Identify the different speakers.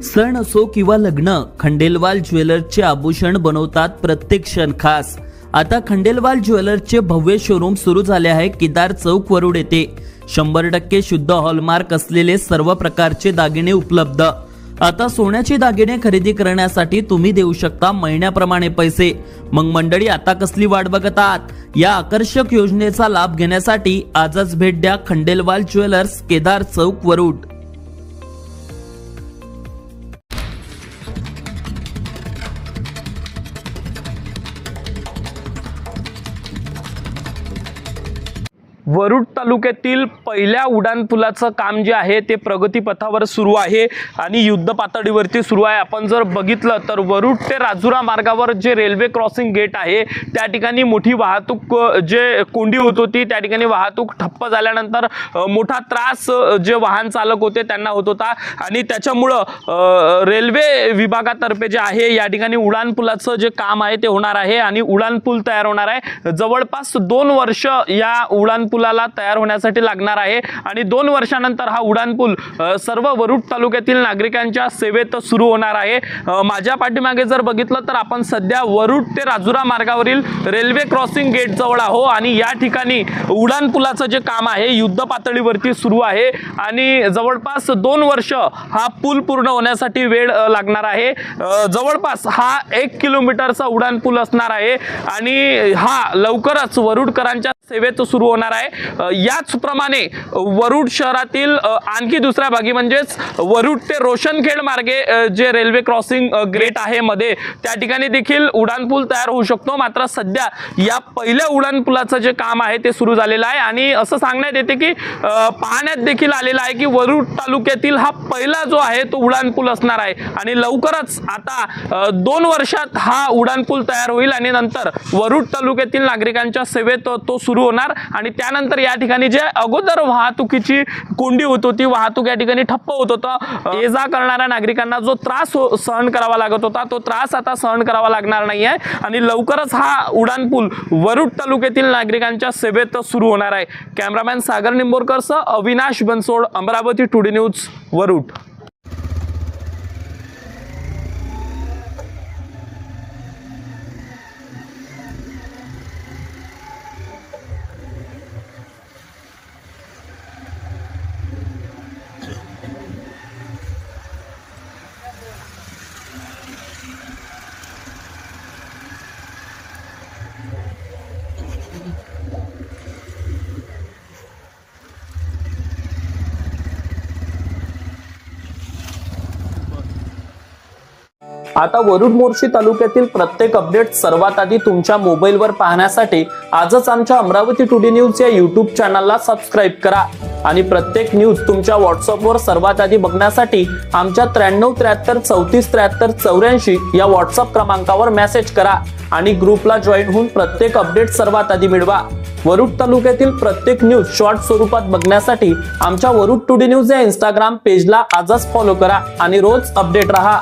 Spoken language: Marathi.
Speaker 1: सण असो किंवा लग्न, खंडेलवाल ज्वेलर्सचे आभूषण बनवतात प्रत्येक क्षण खास. आता खंडेलवाल ज्वेलर्सचे भव्य शोरूम सुरू झाले आहे केदार चौक वरुड येथे. 100% शुद्ध हॉलमार्क असलेले सर्व प्रकारचे दागिने उपलब्ध. आता सोन्याचे दागिने खरेदी करण्यासाठी तुम्ही देऊ शकता महिन्याप्रमाणे पैसे. मग मंडळी, आता कसली वाट बघत आहात? या आकर्षक योजनेचा लाभ घेण्यासाठी आजच भेट द्या खंडेलवाल ज्वेलर्स, केदार चौक वरुड.
Speaker 2: वरुड तालुक्यातील पहिल्या उड्डाणपुलाचं काम जे आहे ते प्रगतीपथावर सुरू आहे आणि युद्ध पातळीवरती सुरू आहे. आपण जर बघितलं तर वरुड ते राजुरा मार्गावर जे रेल्वे क्रॉसिंग गेट आहे त्या ठिकाणी मोठी वाहतूक जे कोंडी होत होती, त्या ठिकाणी वाहतूक ठप्प झाल्यानंतर मोठा त्रास जे वाहन चालक होते त्यांना होत होता आणि त्याच्यामुळं रेल्वे विभागातर्फे जे आहे या ठिकाणी उड्डाणपुलाचं जे काम आहे ते होणार आहे आणि उड्डाणपूल तयार होणार आहे. जवळपास 2 वर्ष या उड्डाणपुलाला तयार होण्यासाठी लागणार आहे आणि 2 वर्षानंतर हा उड्डाणपूल सर्व वरुड तालुक्यातील नागरिकांच्या सेवेत सुरू होणार आहे. माझ्या पाठीमागे जर बघितलं तर आपण सध्या वरुड ते राजुरा मार्गावरील रेल्वे क्रॉसिंग गेट जवळ आहो आणि या ठिकाणी उड्डाणपुलाचं जे काम आहे युद्ध पातळीवरती सुरू आहे आणि जवळपास 2 वर्ष हा पूल पूर्ण होण्यासाठी वेळ लागणार आहे. जवळपास हा 1 किलोमीटरचा उड्डाणपूल असणार आहे आणि हा लवकरच वरुडकरांच्या सेवेत सुरू होणार आहे. याचप्रमाणे वरुड शहरातील आणखी दुसऱ्या भागी म्हणजेच वरुड ते रोशनखेड मार्गे जे रेल्वे क्रॉसिंग गेट आहे मध्ये, त्या ठिकाणी देखील उड्डाणपूल तयार होऊ शकतो. मात्र सध्या या पहिल्या उड्डाणपुलाचं जे काम आहे ते सुरू झालेलं आहे आणि असं सांगण्यात येते की पाहण्यात देखील आलेलं आहे की वरुड तालुक्यातील हा पहिला जो आहे तो उड्डाणपूल असणार आहे आणि लवकरच आता 2 वर्षात हा उड्डाणपूल तयार होईल आणि नंतर वरुड तालुक्यातील नागरिकांच्या सेवेत तो सुरू होणार आणि त्यानंतर या ठिकाणी जे अगोदर वाहतुकीची कोंडी होत होती, वाहतूक या ठिकाणी ठप्प होत होतं, ये जा करणाऱ्या नागरिकांना जो त्रास सहन करावा लागत होता तो त्रास आता सहन करावा लागणार नाही आहे आणि लवकरच हा उड्डाणपूल वरुड तालुक्यातील नागरिकांच्या सेवेत सुरू होणार आहे. कॅमेरामॅन सागर निंबोरकरसह अविनाश बनसोड, अमरावती टुडे न्यूज, वरुड.
Speaker 1: आता वरुड मोर्शी तालुक्यातील प्रत्येक अपडेट सर्वात आधी तुमच्या मोबाईलवर पाहण्यासाठी आजच आमच्या अमरावती टुडे न्यूज या युट्यूब चॅनलला सबस्क्राईब करा आणि प्रत्येक न्यूज तुमच्या व्हॉट्सअपवर सर्वात आधी बघण्यासाठी आमच्या 93 73 34 73 84 या व्हॉट्सअप क्रमांकावर मेसेज करा आणि ग्रुपला जॉईन होऊन प्रत्येक अपडेट सर्वात आधी मिळवा. वरुड तालुक्यातील प्रत्येक न्यूज शॉर्ट स्वरूपात बघण्यासाठी आमच्या वरुड टुडे न्यूज या इंस्टाग्राम पेजला आजच फॉलो करा आणि रोज अपडेट रहा.